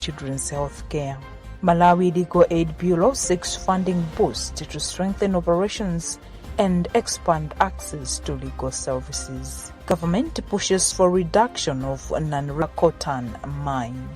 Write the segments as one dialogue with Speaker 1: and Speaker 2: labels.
Speaker 1: children's health care. Malawi Legal Aid Bureau seeks funding boost to strengthen operations and expand access to legal services. Government pushes for reduction of non-cotton mine.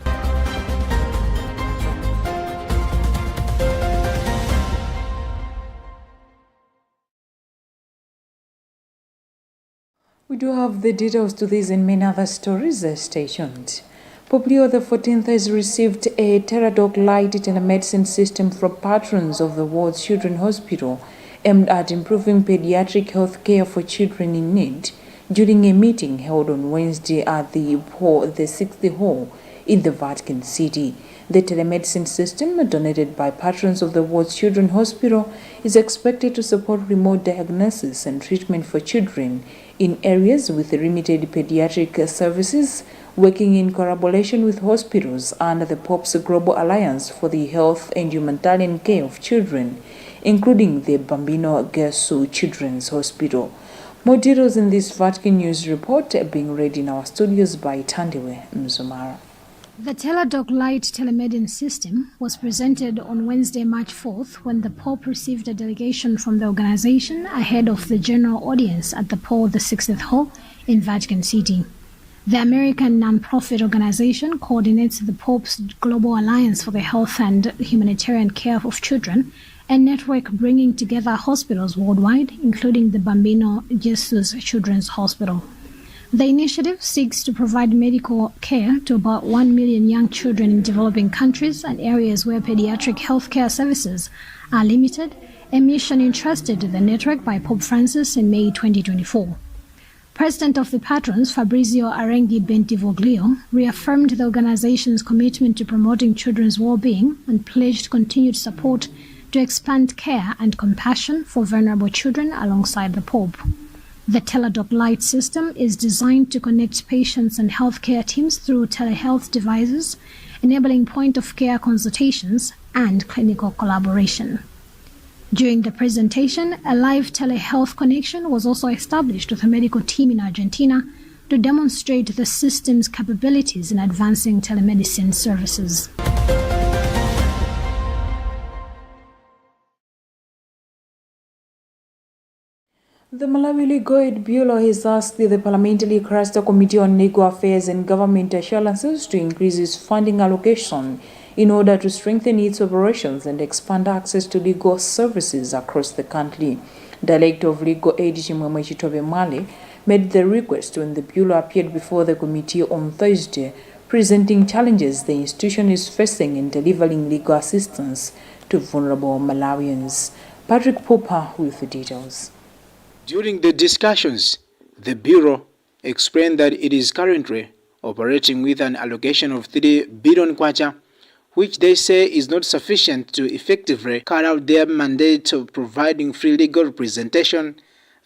Speaker 1: We do have the details to these and many other stories. Stay tuned. Pope Leo XIV has received a Teladoc Light telemedicine system from patrons of the World Children's Hospital aimed at improving pediatric health care for children in need during a meeting held on Wednesday at the 6th Hall in the Vatican City. The telemedicine system, donated by patrons of the World Children's Hospital, is expected to support remote diagnosis and treatment for children in areas with limited pediatric services, working in collaboration with hospitals under the Pope's Global Alliance for the Health and Humanitarian Care of Children, including the Bambino Gesù Children's Hospital. More details in this Vatican News report are being read in our studios by Tandewe Mzumara.
Speaker 2: The Teladoc Light telemedicine system was presented on Wednesday, March 4th, when the Pope received a delegation from the organization ahead of the general audience at the Paul VI Hall in Vatican City. The American nonprofit organization coordinates the Pope's Global Alliance for the Health and Humanitarian Care of Children, a network bringing together hospitals worldwide, including the Bambino Gesù Children's Hospital. The initiative seeks to provide medical care to about 1 million young children in developing countries and areas where pediatric healthcare services are limited, a mission entrusted to the network by Pope Francis in May 2024. President of the patrons, Fabrizio Arenghi Bentivoglio, reaffirmed the organization's commitment to promoting children's well-being and pledged continued support to expand care and compassion for vulnerable children alongside the Pope. The Teladoc Light system is designed to connect patients and healthcare teams through telehealth devices, enabling point-of-care consultations and clinical collaboration. During the presentation, a live telehealth connection was also established with a medical team in Argentina to demonstrate the system's capabilities in advancing telemedicine services.
Speaker 1: The Malawi Legal Aid Bureau has asked the Parliamentary Cluster Committee on Legal Affairs and Government Assurances to increase its funding allocation in order to strengthen its operations and expand access to legal services across the country. Director of Legal Aid Chimwemwe Chitobe Male made the request when the Bureau appeared before the committee on Thursday, presenting challenges the institution is facing in delivering legal assistance to vulnerable Malawians. Patrick Popper with the details.
Speaker 3: During the discussions, the Bureau explained that it is currently operating with an allocation of 3 billion kwacha, which they say is not sufficient to effectively carry out their mandate of providing free legal representation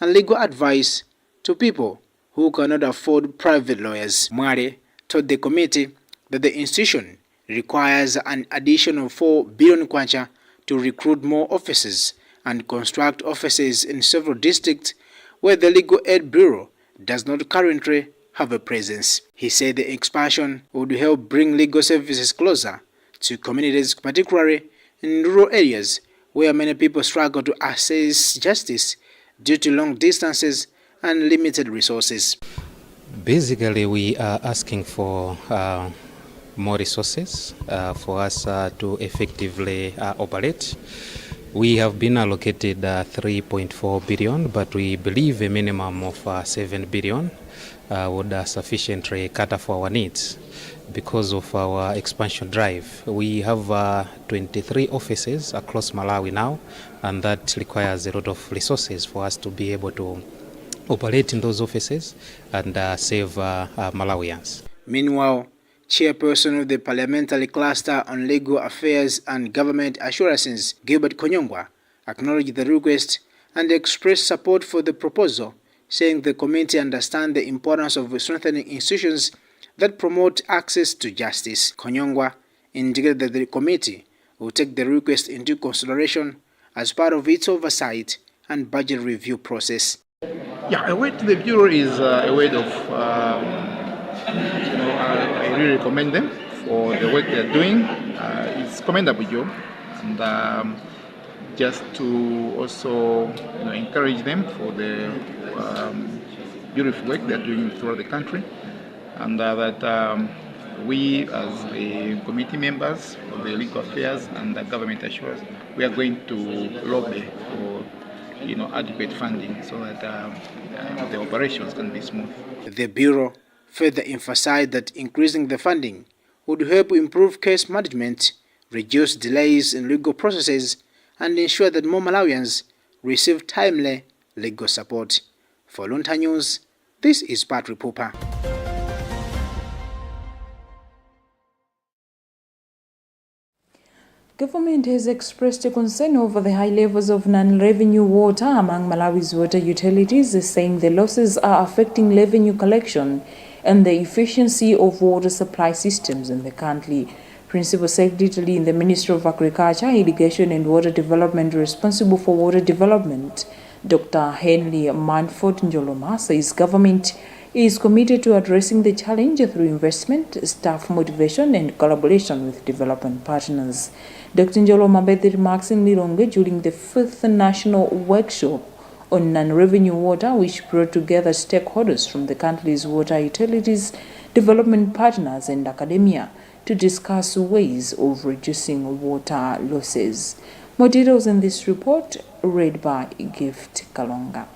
Speaker 3: and legal advice to people who cannot afford private lawyers. Mwale told the committee that the institution requires an addition of 4 billion kwacha to recruit more officers and construct offices in several districts where the Legal Aid Bureau does not currently have a presence. He said the expansion would help bring legal services closer to communities, particularly in rural areas where many people struggle to access justice due to long distances and limited resources.
Speaker 4: Basically, we are asking for more resources for us to effectively operate. We have been allocated 3.4 billion, but we believe a minimum of 7 billion would sufficiently cater for our needs because of our expansion drive. We have 23 offices across Malawi now, and that requires a lot of resources for us to be able to operate in those offices and save Malawians.
Speaker 3: Meanwhile, Chairperson of the Parliamentary Cluster on Legal Affairs and Government Assurances, Gilbert Konyongwa, acknowledged the request and expressed support for the proposal, saying the committee understands the importance of strengthening institutions that promote access to justice. Konyongwa indicated that the committee will take the request into consideration as part of its oversight and budget review process.
Speaker 5: Yeah, a way to the Bureau is a way of I really recommend them for the work they're doing. It's commendable job, and just to also encourage them for the beautiful work they're doing throughout the country, and that we as the committee members of the legal affairs and the government assurance, we are going to lobby for adequate funding so that the operations can be smooth.
Speaker 3: The Bureau further emphasized that increasing the funding would help improve case management, reduce delays in legal processes, and ensure that more Malawians receive timely legal support. For Luntha News, this is Patrick Pupa.
Speaker 1: Government has expressed a concern over the high levels of non-revenue water among Malawi's water utilities, saying the losses are affecting revenue collection and the efficiency of water supply systems in the country. Principal Secretary in the Ministry of Agriculture, Irrigation and Water Development responsible for water development, Dr. Henry Manford Njoloma, says government is committed to addressing the challenge through investment, staff motivation and collaboration with development partners. Dr. Njoloma made the remarks in Lilongwe during the 5th National Workshop on Non-Revenue Water, which brought together stakeholders from the country's water utilities, development partners and academia to discuss ways of reducing water losses. More details in this report, read by Gift Kalonga.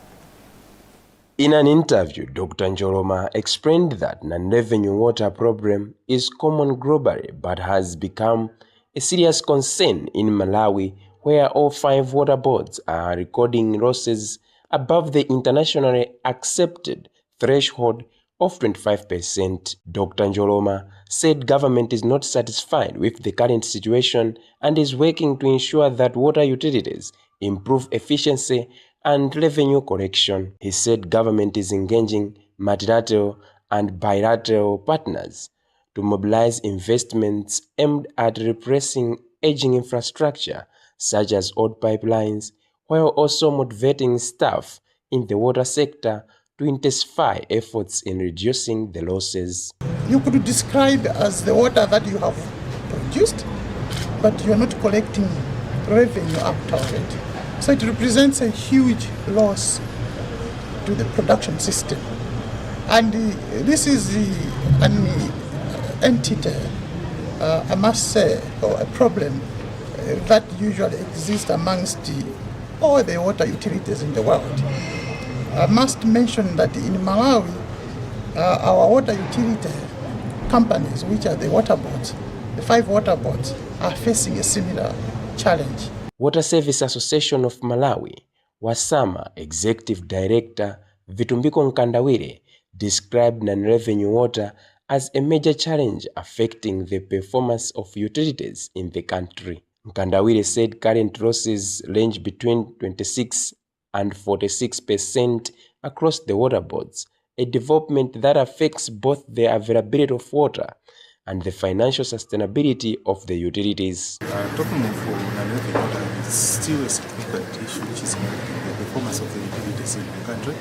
Speaker 6: In an interview, Dr. Njoloma explained that non-revenue water problem is common globally but has become a serious concern in Malawi, where all 5 water boards are recording losses above the internationally accepted threshold of 25%. Dr. Njoloma said government is not satisfied with the current situation and is working to ensure that water utilities improve efficiency and revenue collection. He said government is engaging multilateral and bilateral partners to mobilize investments aimed at replacing aging infrastructure such as old pipelines, while also motivating staff in the water sector to intensify efforts in reducing the losses.
Speaker 7: You could describe as the water that you have produced, but you are not collecting revenue out of it. So it represents a huge loss to the production system. And this is an entity, I must say, or a problem that usually exists amongst all the water utilities in the world. I must mention that in Malawi, our water utility companies, which are the water boards, the 5 water boards, are facing a similar challenge.
Speaker 6: Water Service Association of Malawi, WASAMA Executive Director Vitumbiko Nkandawire described non-revenue water as a major challenge affecting the performance of utilities in the country. Nkandawire said current losses range between 26 and 46% across the water boards, a development that affects both the availability of water and the financial sustainability of the utilities.
Speaker 8: Talking of non-revenue water is still a significant issue which is affecting the performance of the utilities in the country.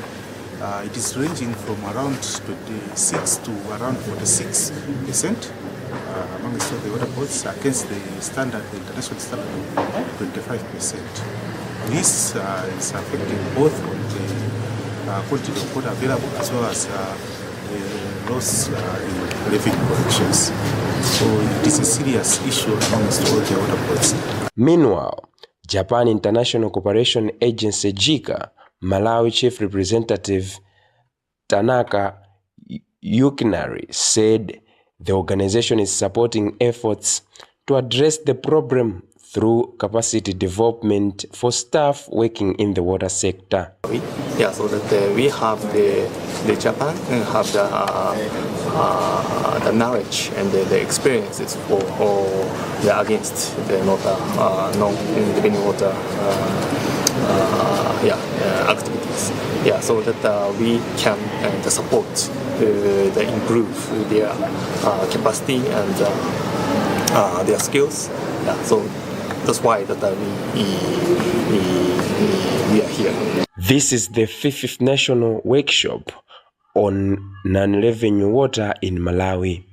Speaker 8: It is ranging from around 26 to around 46% amongst all the water boards against the standard, the international standard of 25%. This is affecting both on the quantity of water available as well as the loss in revenue collections. So it is a serious issue amongst all the water boards.
Speaker 6: Meanwhile, Japan International Cooperation Agency JICA Malawi Chief Representative Tanaka Yukinari said the organization is supporting efforts to address the problem through capacity development for staff working in the water sector.
Speaker 9: Yeah, so that we have the Japan and have the knowledge and the experiences for against the non-revenue water activities. Yeah, so that we can support the improve their capacity and their skills. Yeah, so that's why that we are here.
Speaker 6: This is the 5th National Workshop on Non-Revenue Water in Malawi.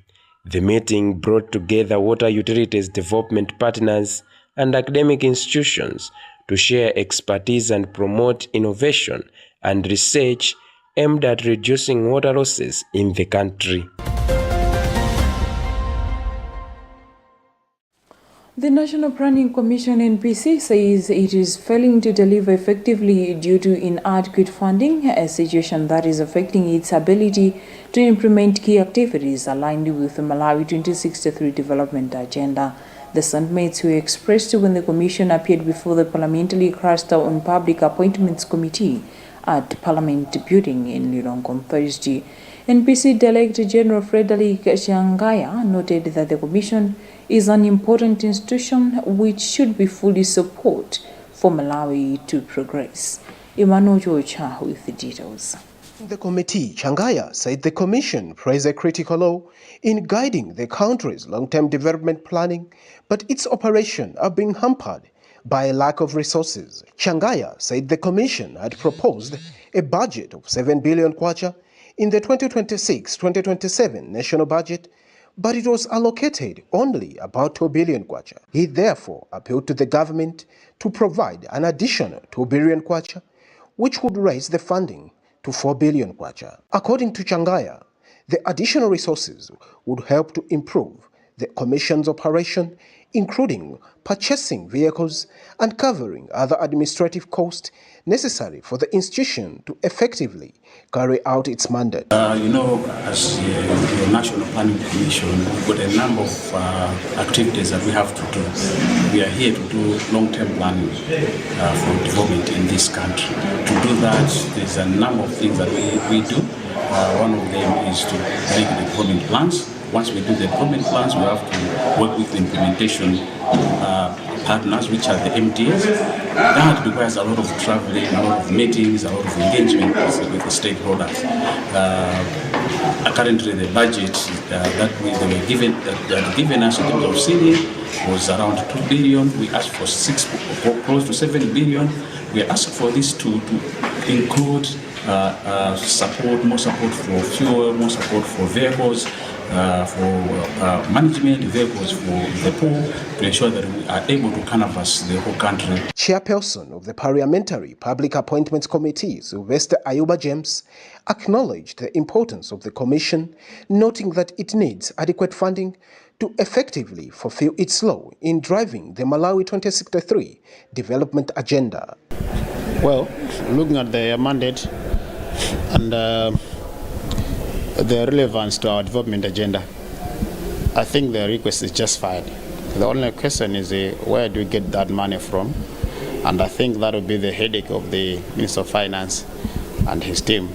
Speaker 6: The meeting brought together water utilities development partners and academic institutions to share expertise and promote innovation and research aimed at reducing water losses in the country.
Speaker 1: The National Planning Commission (NPC) says it is failing to deliver effectively due to inadequate funding, a situation that is affecting its ability to implement key activities aligned with the Malawi 2063 development agenda. The sentiments were expressed when the Commission appeared before the Parliamentary Cluster on Public Appointments Committee at Parliament Building in Lilongwe on Thursday. NPC Director General Frederick Shangaya noted that the Commission is an important institution which should be fully supported for Malawi to progress. Emmanuel Jocha with the details.
Speaker 10: The committee, Changaya said the Commission plays a critical role in guiding the country's long-term development planning, but its operations are being hampered by a lack of resources. Changaya said the Commission had proposed a budget of 7 billion kwacha in the 2026-2027 national budget, but it was allocated only about 2 billion kwacha. He therefore appealed to the government to provide an additional 2 billion kwacha, which would raise the funding to 4 billion kwacha. According to Changaya, the additional resources would help to improve the Commission's operation, including purchasing vehicles and covering other administrative costs necessary for the institution to effectively carry out its mandate.
Speaker 11: As the National Planning Commission, we've got a number of activities that we have to do. We are here to do long-term planning for development in this country. To do that, there's a number of things that we do. One of them is to make the development plans. Once we do the development plans, we have to work with the implementation partners, which are the MTS. That requires a lot of traveling, a lot of meetings, a lot of engagement with the stakeholders. Currently, the budget that they had given us in terms of seeding was around 2 billion. We asked for close to 7 billion. We asked for this to include support, more support for fuel, more support for vehicles, for management vehicles for the poor, to ensure that we are able to canvass the whole country.
Speaker 10: Chairperson of the Parliamentary Public Appointments Committee, Sylvester Ayuba James, acknowledged the importance of the Commission, noting that it needs adequate funding to effectively fulfill its role in driving the Malawi 2063 development agenda.
Speaker 12: Well, looking at the mandate and the relevance to our development agenda, I think the request is justified. The only question is where do we get that money from? And I think that will be the headache of the Minister of Finance and his team.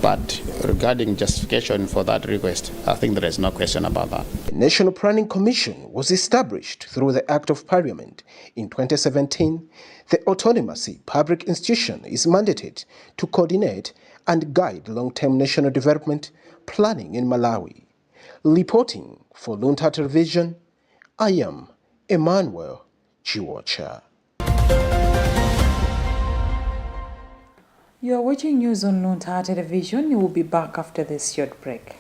Speaker 12: But regarding justification for that request, I think there is no question about that.
Speaker 10: The National Planning Commission was established through the Act of Parliament in 2017. The autonomous public institution is mandated to coordinate and guide long-term national development planning in Malawi. Reporting for Luntha Television, I am Emmanuel Chiwocha.
Speaker 1: You are watching news on Luntha Television. You will be back after this short break.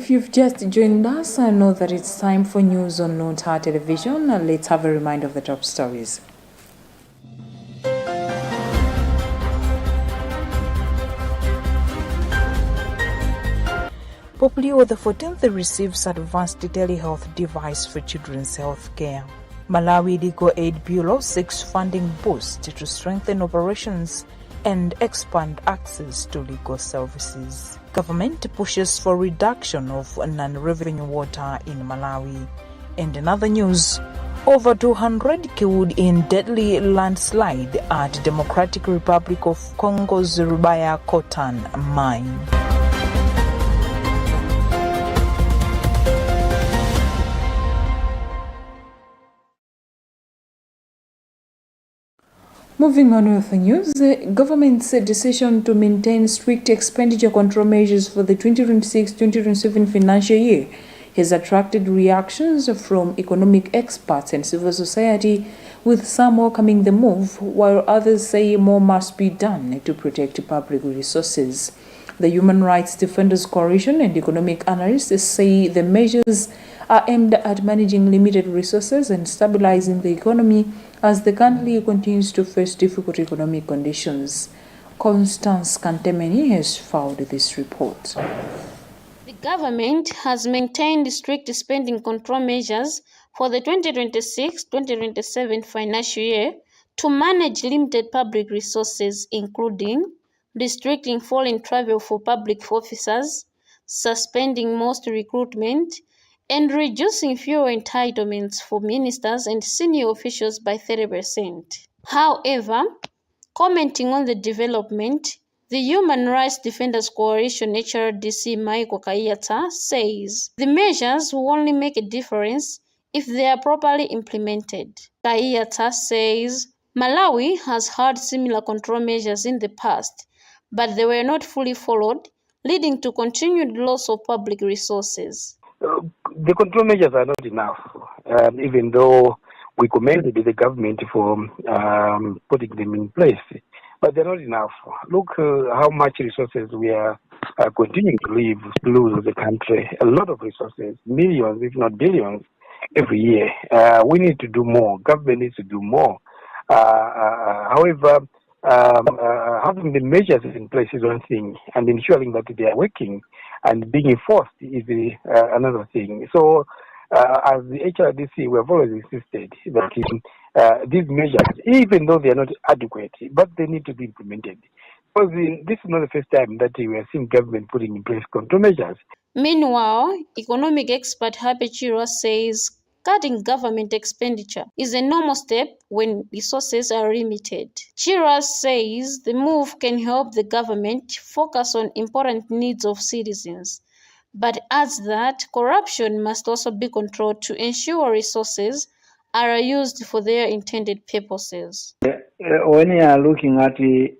Speaker 1: If you've just joined us, I know that it's time for news on Luntha television. Let's have a reminder of the top stories. Poplio the 14th receives advanced telehealth device for children's health care. Malawi Legal Aid Bureau seeks funding boost to strengthen operations and expand access to legal services. Government pushes for reduction of non-revenue water in Malawi. And in other news, over 200 killed in deadly landslide at Democratic Republic of Congo's Rubaya Coltan mine. Moving on with the news, the government's decision to maintain strict expenditure control measures for the 2026-2027 financial year has attracted reactions from economic experts and civil society, with some welcoming the move, while others say more must be done to protect public resources. The Human Rights Defenders Coalition and economic analysts say the measures are aimed at managing limited resources and stabilizing the economy as the country continues to face difficult economic conditions. Constance Kantemeni has filed this report.
Speaker 13: The government has maintained strict spending control measures for the 2026-2027 financial year to manage limited public resources, including restricting foreign travel for public officers, suspending most recruitment, and reducing fuel entitlements for ministers and senior officials by 30%. However, commenting on the development, the Human Rights Defenders Coalition HRDC Michael Kayata says the measures will only make a difference if they are properly implemented. Kayata says Malawi has had similar control measures in the past, but they were not fully followed, leading to continued loss of public resources.
Speaker 14: The control measures are not enough, even though we commended the government for putting them in place, but they're not enough. Look how much resources we are continuing to lose the country. A lot of resources, millions, if not billions, every year. We need to do more. Government needs to do more. However, having the measures in place is one thing, and ensuring that they are working and being enforced is another thing. So, as the HRDC, we have always insisted that these measures, even though they are not adequate, but they need to be implemented. Because this is not the first time that we are seeing government putting in place control measures.
Speaker 13: Meanwhile, economic expert Happy Chira says cutting government expenditure is a normal step when resources are limited. Chira says the move can help the government focus on important needs of citizens, but adds that corruption must also be controlled to ensure resources are used for their intended purposes.
Speaker 15: When you are looking at the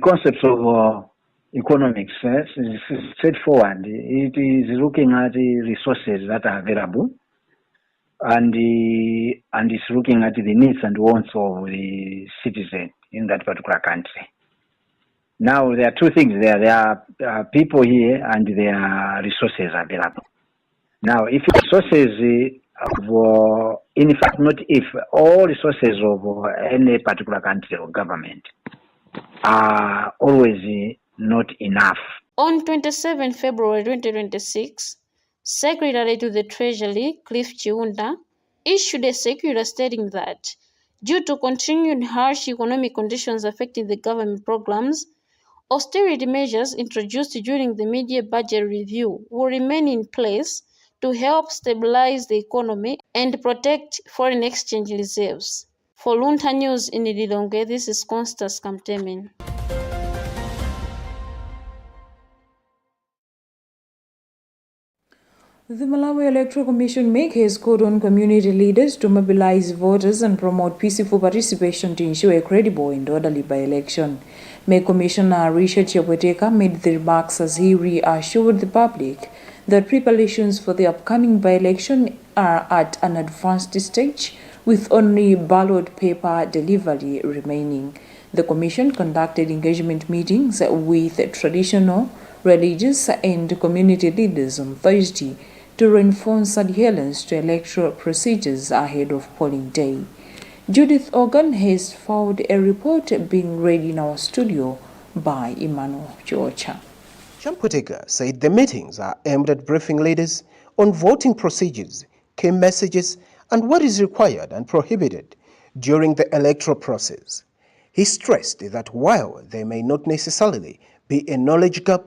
Speaker 15: concepts of economics, it's straightforward. It is looking at the resources that are available, and it's looking at the needs and wants of the citizen in that particular country. Now, there are two things there. There are people here and there are resources available. Now, if resources in fact, not if, all resources of any particular country or government are always not enough.
Speaker 13: On 27 February 2026, Secretary to the Treasury, Cliff Chiunda, issued a circular stating that due to continued harsh economic conditions affecting the government programs, austerity measures introduced during the mid-year budget review will remain in place to help stabilize the economy and protect foreign exchange reserves. For Luntha News in Lilongwe, this is Constance Kamtemen.
Speaker 1: The Malawi Electoral Commission MEC has called on community leaders to mobilize voters and promote peaceful participation to ensure a credible and orderly by-election. MEC Commissioner Richard Chepweteka made the remarks as he reassured the public that preparations for the upcoming by-election are at an advanced stage, with only ballot paper delivery remaining. The Commission conducted engagement meetings with traditional, religious and community leaders on Thursday to reinforce adherence to electoral procedures ahead of polling day. Judith Organ has filed a report being read in our studio by Emmanuel Georgia.
Speaker 10: Champutega said the meetings are aimed at briefing leaders on voting procedures, key messages, and what is required and prohibited during the electoral process. He stressed that while there may not necessarily be a knowledge gap,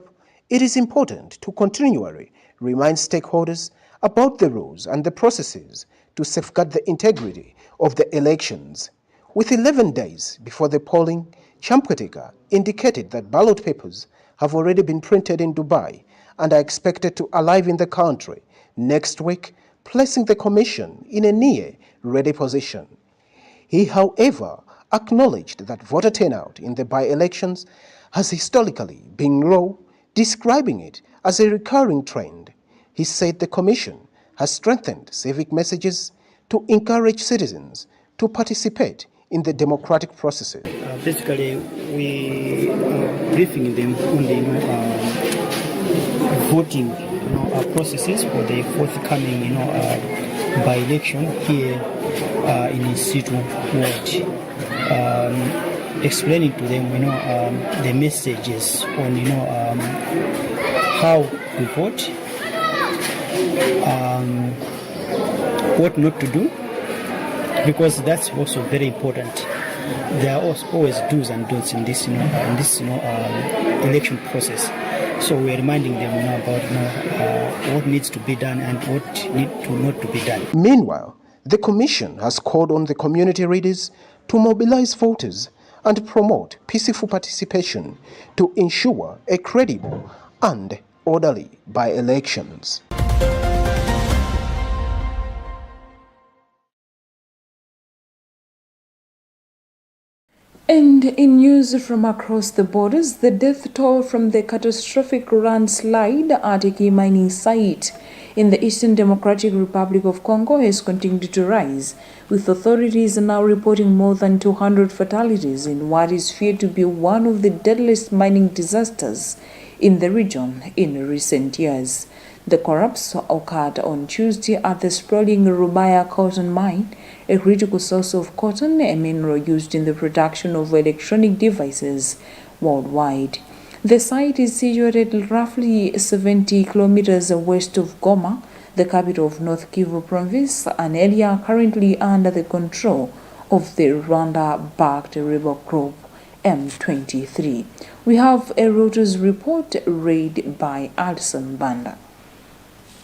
Speaker 10: it is important to continually remind stakeholders about the rules and the processes to safeguard the integrity of the elections. With 11 days before the polling, Champutega indicated that ballot papers have already been printed in Dubai and are expected to arrive in the country next week, placing the commission in a near-ready position. He, however, acknowledged that voter turnout in the by-elections has historically been low, describing it as a recurring trend. He said the commission has strengthened civic messages to encourage citizens to participate in the democratic processes.
Speaker 16: Basically, we are briefing them on the voting processes for the forthcoming by-election here in Situ Ward. Explaining to them the messages on how to vote, what not to do, because that's also very important. There are always do's and don'ts in this election process. So we are reminding them about what needs to be done and what not to be done.
Speaker 10: Meanwhile, the Commission has called on the community leaders to mobilize voters and promote peaceful participation to ensure a credible and orderly by-elections.
Speaker 1: And in news from across the borders, the death toll from the catastrophic landslide at a key mining site in the Eastern Democratic Republic of Congo has continued to rise, with authorities now reporting more than 200 fatalities in what is feared to be one of the deadliest mining disasters in the region in recent years. The collapse occurred on Tuesday at the sprawling Rubaya cotton mine, a critical source of cotton, a mineral used in the production of electronic devices worldwide. The site is situated roughly 70 kilometers west of Goma, the capital of North Kivu province, an area currently under the control of the Rwanda-backed rebel group M23. We have a Reuters report read by Alison Banda.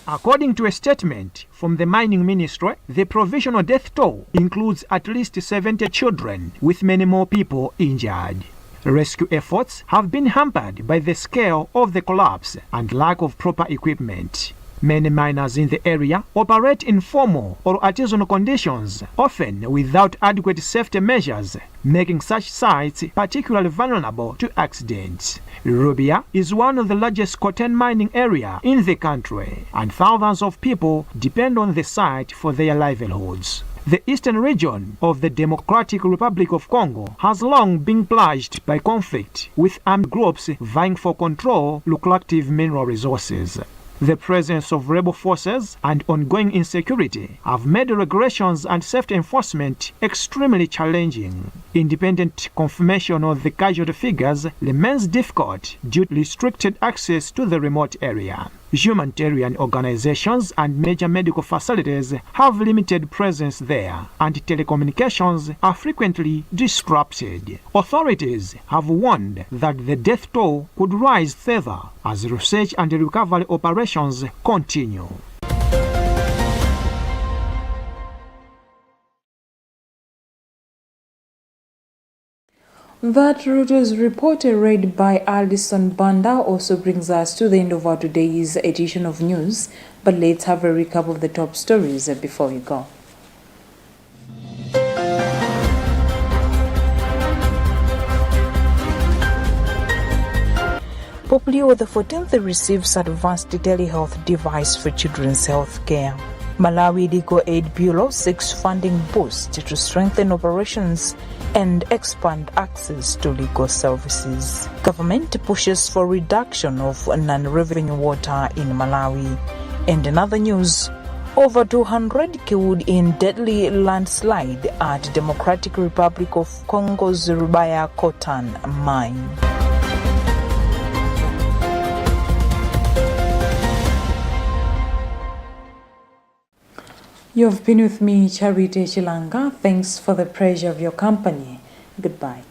Speaker 17: According to a statement from the mining ministry, the provisional death toll includes at least 70 children, with many more people injured. Rescue efforts have been hampered by the scale of the collapse and lack of proper equipment. Many miners in the area operate in formal or artisanal conditions, often without adequate safety measures, making such sites particularly vulnerable to accidents. Rubia is one of the largest cotton mining areas in the country, and thousands of people depend on the site for their livelihoods. The eastern region of the Democratic Republic of Congo has long been plagued by conflict, with armed groups vying for control of lucrative mineral resources. The presence of rebel forces and ongoing insecurity have made regulations and safety enforcement extremely challenging. Independent confirmation of the casualty figures remains difficult due to restricted access to the remote area. Humanitarian organizations and major medical facilities have limited presence there, and telecommunications are frequently disrupted. Authorities have warned that the death toll could rise further as research and recovery operations continue.
Speaker 1: That Reuters report read by Alison Banda also brings us to the end of our today's edition of news, but let's have a recap of the top stories before we go. Pope Leo XIV receives advanced telehealth device for children's health care. Malawi Legal Aid Bureau seeks funding boost to strengthen operations and expand access to legal services. Government pushes for reduction of non-revenue water in Malawi. And in other news, over 200 killed in deadly landslide at Democratic Republic of Congo's Rubaya Coltan mine. You have been with me, Charity Chilanga. Thanks for the pleasure of your company. Goodbye.